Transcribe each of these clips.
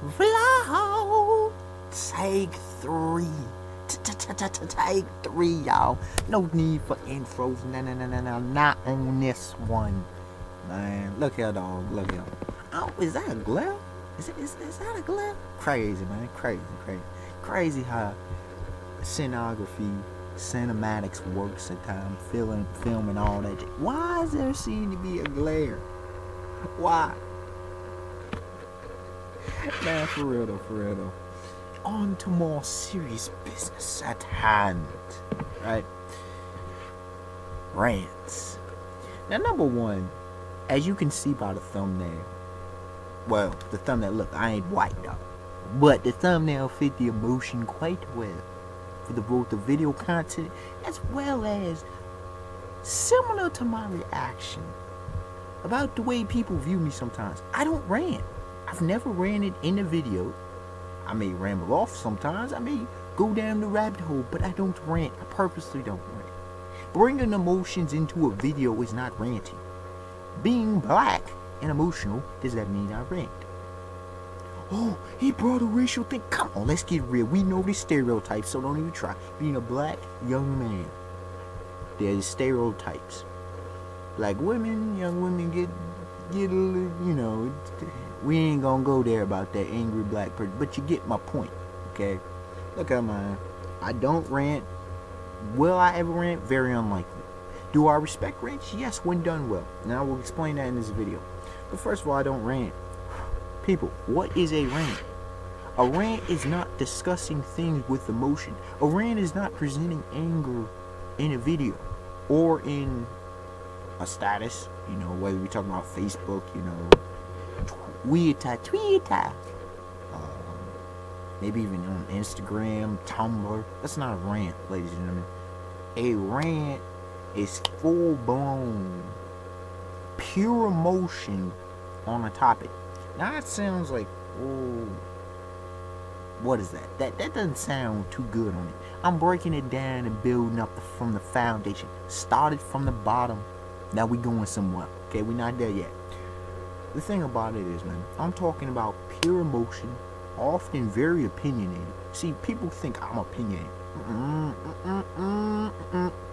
Vlog. Take 3. Take 3, y'all. No need for intros. No. Not on this one. Man, look here, dog. Look here. Oh, is that a glare? Is that a glare? Crazy, man. Crazy how scenography, cinematics works at times. Filming all that. Why does there seem to be a glare? Why? Man, for real though. On to more serious business at hand, right? Rants. Now, number one, as you can see by the thumbnail, well, the thumbnail, look, I ain't white though, but the thumbnail fit the emotion quite well for both the video content as well as similar to my reaction about the way people view me sometimes. I don't rant. I've never ranted in a video. I may ramble off sometimes. I may go down the rabbit hole, but I don't rant. I purposely don't rant. Bringing emotions into a video is not ranting. Being black and emotional, does that mean I rant? Oh, he brought a racial thing. Come on, let's get real. We know the stereotypes, so don't even try. Being a black young man, there's stereotypes. Black women, young women get a little, you know, we ain't gonna go there about that angry black person, but you get my point, okay? Look at mine. I don't rant. Will I ever rant? Very unlikely. Do I respect rants? Yes, when done well. Now I will explain that in this video. But first of all, I don't rant. People, what is a rant? A rant is not discussing things with emotion. A rant is not presenting anger in a video or in a status, you know, whether we're talking about Facebook, you know, Twitter, maybe even on Instagram, Tumblr. That's not a rant, ladies and gentlemen. A rant is full-blown, pure emotion on a topic. Now it sounds like, oh, what is that? That doesn't sound too good on it. I'm breaking it down and building up from the foundation. Started from the bottom. Now we going somewhere. Okay, we're not there yet. The thing about it is, man, I'm talking about pure emotion, often very opinionated. See, people think I'm opinionated. I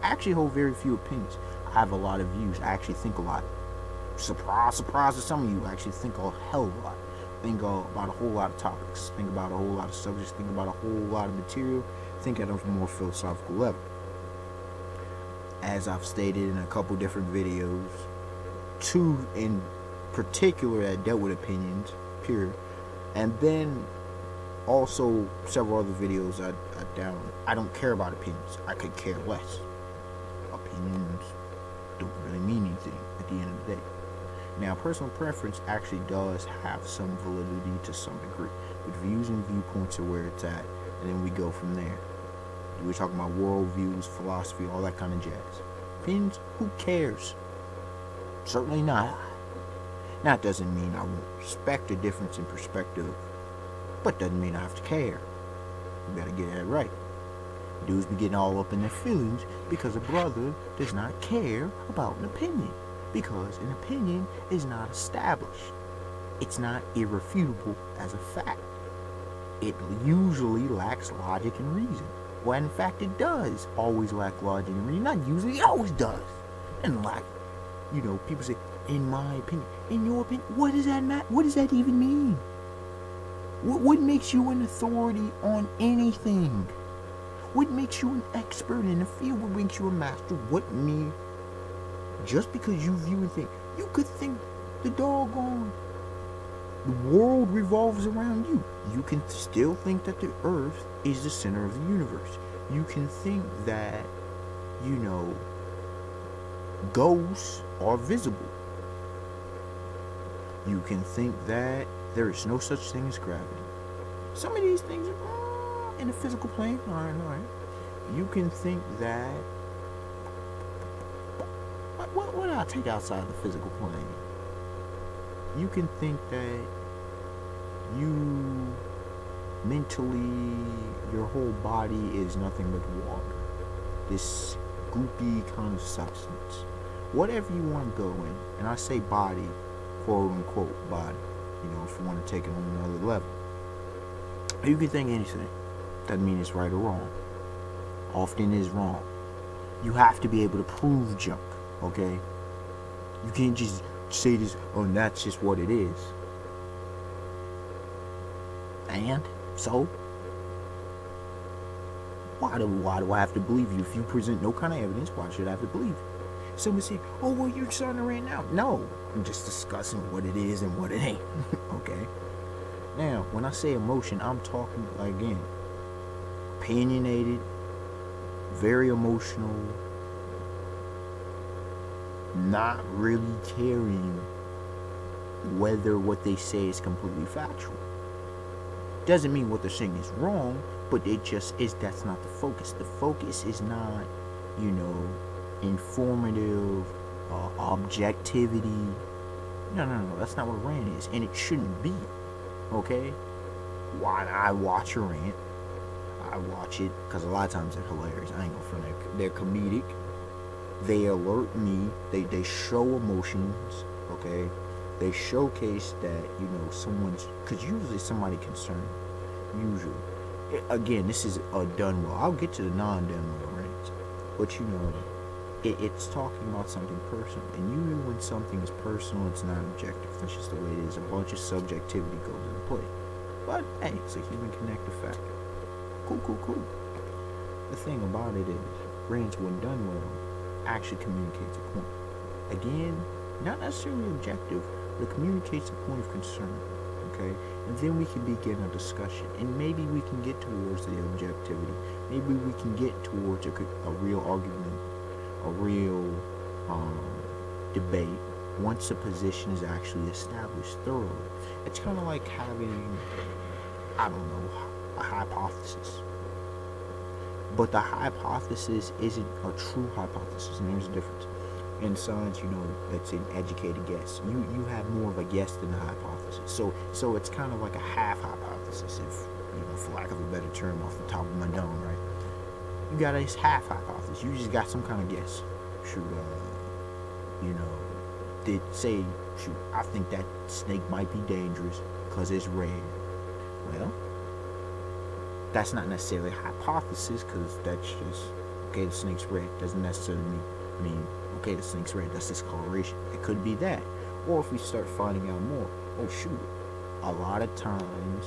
actually hold very few opinions. I have a lot of views. I actually think a lot. Surprise to some of you, I actually think a hell of a lot. Think about a whole lot of topics. Think about a whole lot of subjects. Think about a whole lot of material. Think at a more philosophical level. As I've stated in a couple different videos, two in particular that dealt with opinions, period, and then also several other videos I don't care about opinions. I could care less. Opinions don't really mean anything at the end of the day. Now, personal preference actually does have some validity to some degree, but views and viewpoints are where it's at, and then we go from there. We're talking about worldviews, philosophy, all that kind of jazz. Opinions, who cares? Certainly not I. Now, it doesn't mean I won't respect a difference in perspective, but doesn't mean I have to care. You gotta get that right. Dudes be getting all up in their feelings because a brother does not care about an opinion, because an opinion is not established. It's not irrefutable as a fact. It usually lacks logic and reason. Well, in fact, it does always lack logic and reason. Not usually, it always does. And like, you know, people say, in my opinion, in your opinion, what does that matter? What does that even mean? What makes you an authority on anything? What makes you an expert in the field? What makes you a master? What mean? Just because you view and think, you could think the doggone world revolves around you. You can still think that the earth is the center of the universe. You can think that, you know, ghosts are visible. You can think that there is no such thing as gravity. Some of these things are in the physical plane. All right. You can think that, what I'll take outside the physical plane. You can think that you mentally, your whole body is nothing but water. This goopy kind of substance. Whatever you want to go in, and I say body, quote unquote body, you know, if you want to take it on another level. You can think anything. Doesn't mean it's right or wrong. Often is wrong. You have to be able to prove junk, okay? You can't just say this, oh, and that's just what it is. And so, why do I have to believe you? If you present no kind of evidence, why should I have to believe you? Someone say, oh, well, you're starting to rant now. No, I'm just discussing what it is and what it ain't. Okay? Now, when I say emotion, I'm talking, again, opinionated, very emotional, not really caring whether what they say is completely factual. Doesn't mean what they're saying is wrong, but it just is, that's not the focus. The focus is not, you know, informative, objectivity. No, that's not what a rant is, and it shouldn't be. Okay? Why I watch a rant? I watch it because a lot of times they're hilarious. I ain't gonna front, they're comedic. They alert me. They show emotions. Okay? They showcase that, you know, someone's, because usually somebody concerned. Usually, again, this is done well. I'll get to the non-done well rants, but you know, it's talking about something personal, and usually when something is personal, it's not objective. That's just the way it is. A bunch of subjectivity goes into play. But hey, it's a human connective factor. Cool. The thing about it is, rants, when done well, actually communicates a point. Again, not necessarily objective, but communicates a point of concern. Okay, and then we can begin a discussion, and maybe we can get towards the objectivity. Maybe we can get towards a real argument, a real debate, once a position is actually established thoroughly. It's kind of like having, I don't know, a hypothesis. But the hypothesis isn't a true hypothesis, and there's a difference. In science, you know, it's an educated guess. You have more of a guess than a hypothesis. So it's kind of like a half hypothesis, if, you know, for lack of a better term, off the top of my dome, right? You got a half hypothesis. You just got some kind of guess. Shoot, you know, did say, shoot, I think that snake might be dangerous because it's red. Well, that's not necessarily a hypothesis, because that's just, okay, the snake's red. Doesn't necessarily mean okay, the snake's red. That's this coloration. It could be that. Or if we start finding out more, oh shoot, a lot of times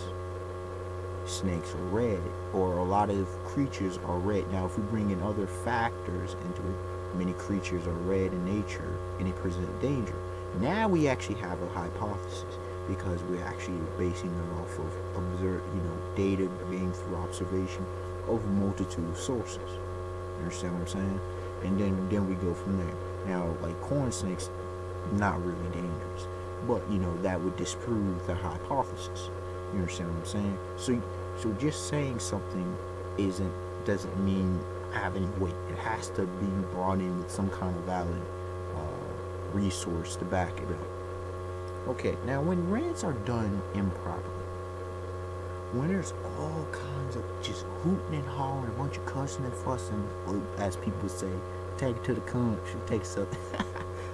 snakes are red, or a lot of creatures are red. Now, if we bring in other factors into it, many creatures are red in nature and they present danger. Now we actually have a hypothesis, because we're actually basing it off of data being through observation of a multitude of sources. You understand what I'm saying? And then we go from there. Now, like corn snakes, not really dangerous, but you know that would disprove the hypothesis. You understand what I'm saying? So just saying something doesn't mean have any weight. It has to be brought in with some kind of valid resource to back it up. Okay, now when rants are done improperly, when there's all kinds of just hooting and hollering, a bunch of cussing and fussing, or as people say, take it to the country, take something.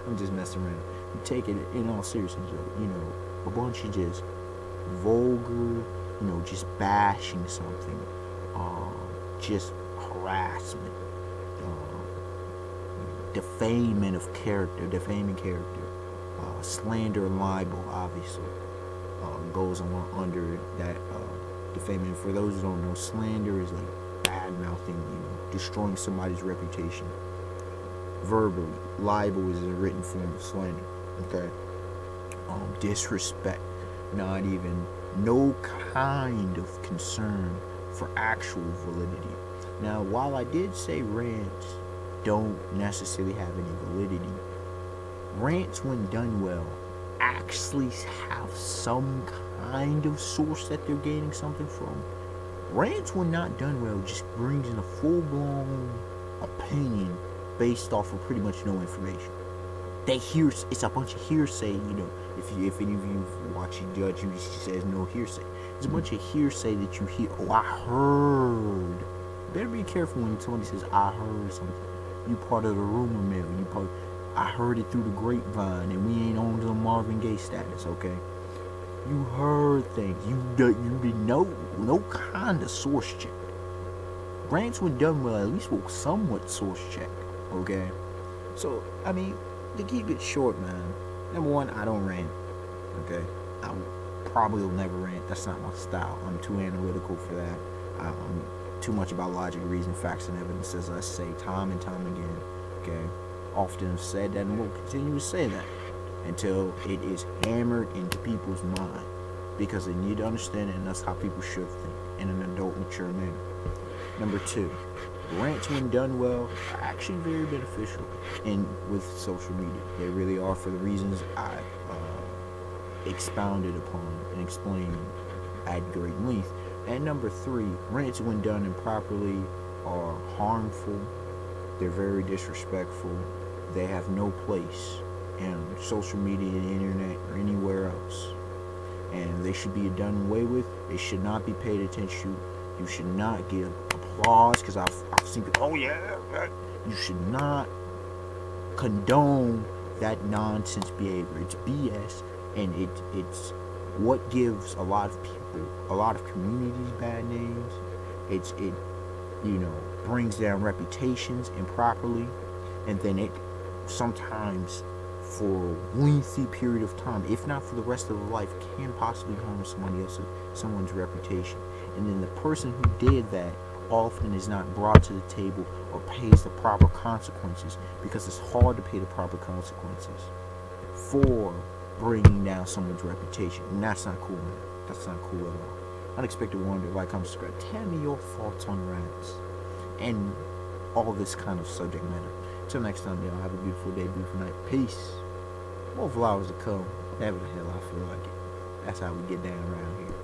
I'm just messing around. You take it in all seriousness, you know, a bunch of just vulgar, you know, just bashing something, just harassment, defaming character, slander and libel, obviously, goes on under that. Defaming, for those who don't know, slander is like bad mouthing, you know, destroying somebody's reputation verbally. Libel is a written form of slander. Okay. Disrespect, not even, no kind of concern for actual validity. Now, while I did say rants don't necessarily have any validity, rants, when done well, actually have some kind of source that they're gaining something from. Rants, when not done well, just brings in a full-blown opinion based off of pretty much no information. It's a bunch of hearsay, you know. If any of you watch a judge who says no hearsay, it's a bunch of hearsay that you hear. Oh, I heard. Better be careful when somebody says I heard something. You part of the rumor mill. I heard it through the grapevine, and we ain't on the Marvin Gaye status, okay? You heard things. You did no kind of source check. Rants, when done well, at least will somewhat source check. Okay? So, I mean, to keep it short, man. Number one, I don't rant. Okay? I probably will never rant. That's not my style. I'm too analytical for that. I'm too much about logic, reason, facts, and evidence, as I say time and time again. Okay? Often have said that and will continue to say that until it is hammered into people's mind, because they need to understand it, and that's how people should think in an adult, mature manner. Number two, rants, when done well, are actually very beneficial with social media. They really are, for the reasons I expounded upon and explained at great length. And number three, rants, when done improperly, are harmful. They're very disrespectful. They have no place in social media, the internet, or anywhere else. And they should be done away with. They should not be paid attention to. You should not give applause, because I've seen people, oh yeah. You should not condone that nonsense behavior. It's BS, and it's what gives a lot of people, a lot of communities, bad names. It brings down reputations improperly, and then it sometimes, for a lengthy period of time, if not for the rest of their life, can possibly harm someone's reputation. And then the person who did that often is not brought to the table or pays the proper consequences, because it's hard to pay the proper consequences for bringing down someone's reputation. And that's not cool, man. That's not cool at all. Unexpected Wonder, like, I'm subscribed. Tell me your thoughts on rants and all this kind of subject matter. Till next time, y'all, have a beautiful day, beautiful night. Peace. More flowers to come. Whatever the hell I feel like it. That's how we get down around here.